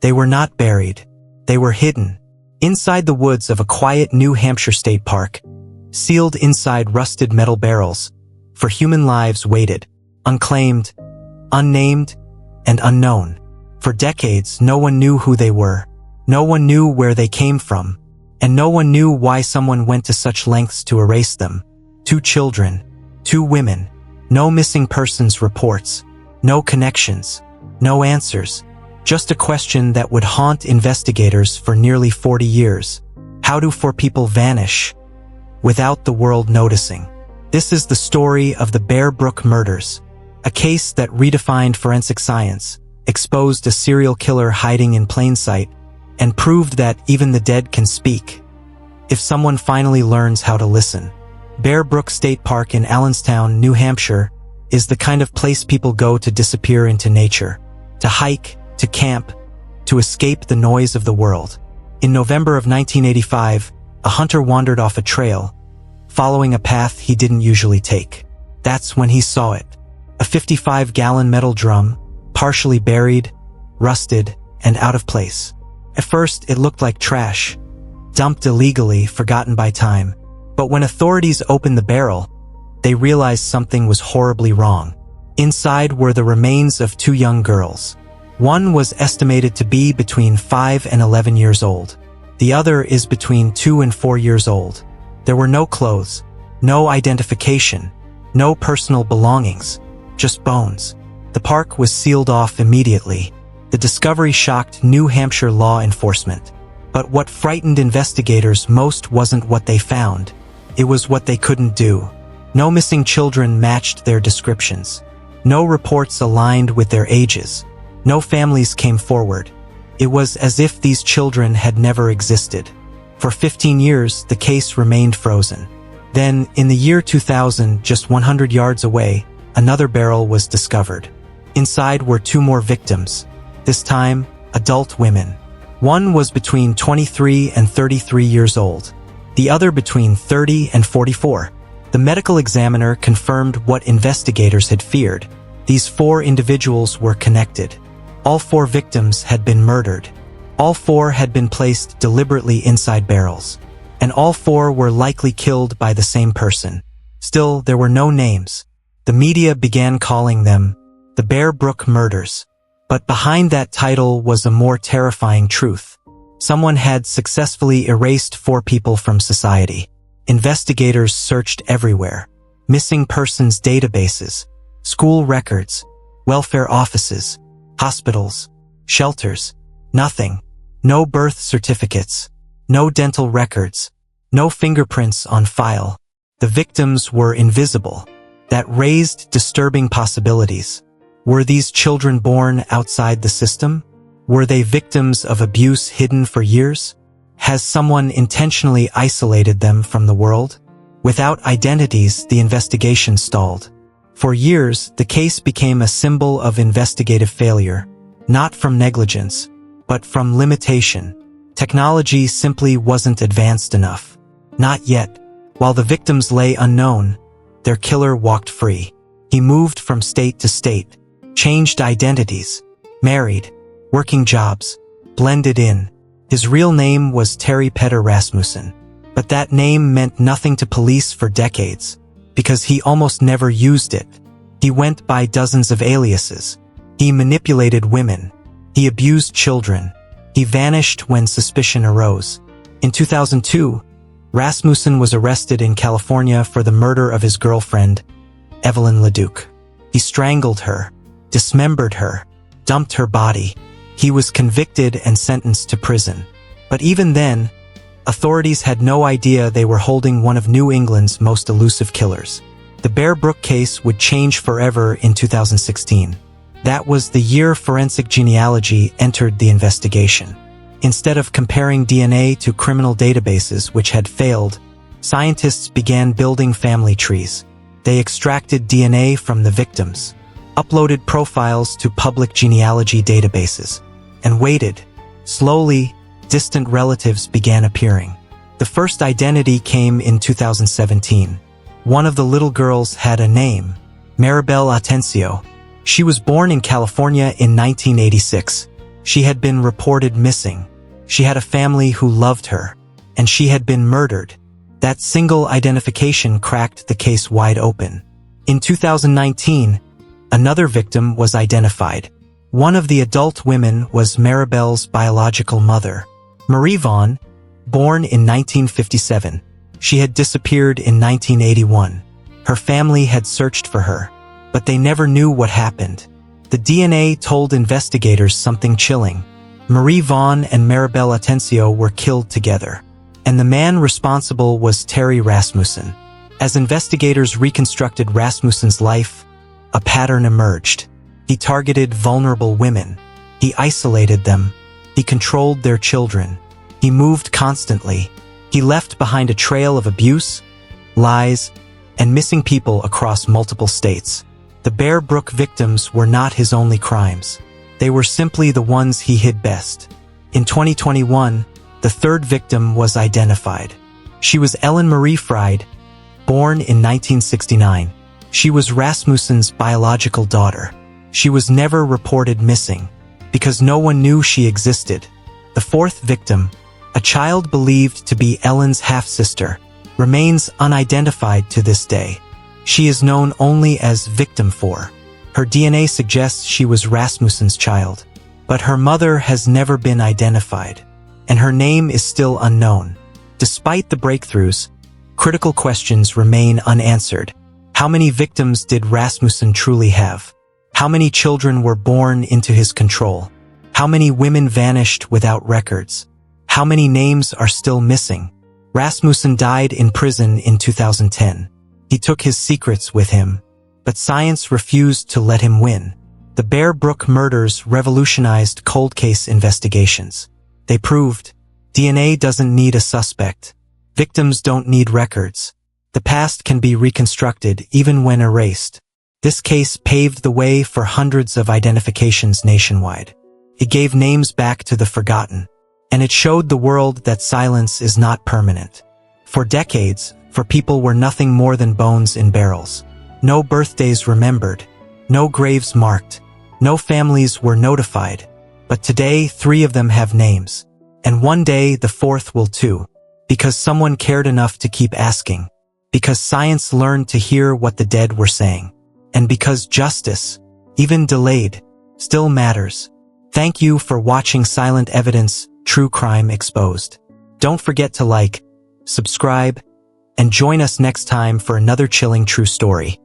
They were not buried. They were hidden. Inside the woods of a quiet New Hampshire state park, sealed inside rusted metal barrels, for human lives waited, unclaimed, unnamed, and unknown. For decades, no one knew who they were. No one knew where they came from. And no one knew why someone went to such lengths to erase them. 2 children, 2 women, no missing persons reports, no connections, no answers. Just a question that would haunt investigators for nearly 40 years. How do 4 people vanish without the world noticing? This is the story of the Brook murders, a case that redefined forensic science, exposed a serial killer hiding in plain sight, and proved that even the dead can speak, if someone finally learns how to listen. Brook State Park in Allenstown, New Hampshire, is the kind of place people go to disappear into nature, to hike, to camp, to escape the noise of the world. In November of 1985, a hunter wandered off a trail, following a path he didn't usually take. That's when he saw it. A 55-gallon metal drum, partially buried, rusted, and out of place. At first, it looked like trash, dumped illegally, forgotten by time. But when authorities opened the barrel, they realized something was horribly wrong. Inside were the remains of 2 young girls. One was estimated to be between 5 and 11 years old. The other is between 2 and 4 years old. There were no clothes, no identification, no personal belongings, just bones. The park was sealed off immediately. The discovery shocked New Hampshire law enforcement. But what frightened investigators most wasn't what they found. It was what they couldn't do. No missing children matched their descriptions. No reports aligned with their ages. No families came forward. It was as if these children had never existed. For 15 years, the case remained frozen. Then, in the year 2000, just 100 yards away, another barrel was discovered. Inside were 2 more victims, this time, adult women. One was between 23 and 33 years old, the other between 30 and 44. The medical examiner confirmed what investigators had feared. These 4 individuals were connected. All 4 victims had been murdered. All 4 had been placed deliberately inside barrels. And all 4 were likely killed by the same person. Still, there were no names. The media began calling them the Brook murders. But behind that title was a more terrifying truth. Someone had successfully erased 4 people from society. Investigators searched everywhere. Missing persons databases, school records, welfare offices, hospitals, shelters. Nothing. No birth certificates. No dental records. No fingerprints on file. The victims were invisible. That raised disturbing possibilities. Were these children born outside the system? Were they victims of abuse hidden for years? Has someone intentionally isolated them from the world? Without identities, the investigation stalled. For years, the case became a symbol of investigative failure, not from negligence, but from limitation. Technology simply wasn't advanced enough. Not yet. While the victims lay unknown, their killer walked free. He moved from state to state, changed identities, married, working jobs, blended in. His real name was Terry Petter Rasmussen. But that name meant nothing to police for decades, because he almost never used it. He went by dozens of aliases. He manipulated women. He abused children. He vanished when suspicion arose. In 2002, Rasmussen was arrested in California for the murder of his girlfriend, Evelyn Leduc. He strangled her, dismembered her, dumped her body. He was convicted and sentenced to prison. But even then, authorities had no idea they were holding one of New England's most elusive killers. The Brook case would change forever in 2016. That was the year forensic genealogy entered the investigation. Instead of comparing DNA to criminal databases which had failed, scientists began building family trees. They extracted DNA from the victims, uploaded profiles to public genealogy databases, and waited. Slowly, distant relatives began appearing. The first identity came in 2017. One of the little girls had a name, Maribel Atencio. She was born in California in 1986. She had been reported missing. She had a family who loved her, and she had been murdered. That single identification cracked the case wide open. In 2019, another victim was identified. One of the adult women was Maribel's biological mother, Marie Vaughn, born in 1957. She had disappeared in 1981. Her family had searched for her, but they never knew what happened. The DNA told investigators something chilling. Marie Vaughn and Maribel Atencio were killed together, and the man responsible was Terry Rasmussen. As investigators reconstructed Rasmussen's life, a pattern emerged. He targeted vulnerable women. He isolated them. He controlled their children. He moved constantly. He left behind a trail of abuse, lies, and missing people across multiple states. The Bear Brook victims were not his only crimes. They were simply the ones he hid best. In 2021, the third victim was identified. She was Ellen Marie Fried, born in 1969. She was Rasmussen's biological daughter. She was never reported missing because no one knew she existed. The fourth victim, a child believed to be Ellen's half-sister, remains unidentified to this day. She is known only as Victim 4. Her DNA suggests she was Rasmussen's child, but her mother has never been identified, and her name is still unknown. Despite the breakthroughs, critical questions remain unanswered. How many victims did Rasmussen truly have? How many children were born into his control? How many women vanished without records? How many names are still missing? Rasmussen died in prison in 2010. He took his secrets with him, but science refused to let him win. The Bear Brook murders revolutionized cold case investigations. They proved DNA doesn't need a suspect. Victims don't need records. The past can be reconstructed even when erased. This case paved the way for hundreds of identifications nationwide. It gave names back to the forgotten, and it showed the world that silence is not permanent. For decades, people were nothing more than bones in barrels. No birthdays remembered, no graves marked, no families were notified. But today, 3 of them have names. And one day, the 4th will too. Because someone cared enough to keep asking. Because science learned to hear what the dead were saying. And because justice, even delayed, still matters. Thank you for watching Silent Evidence True Crime Exposed. Don't forget to like, subscribe, and join us next time for another chilling true story.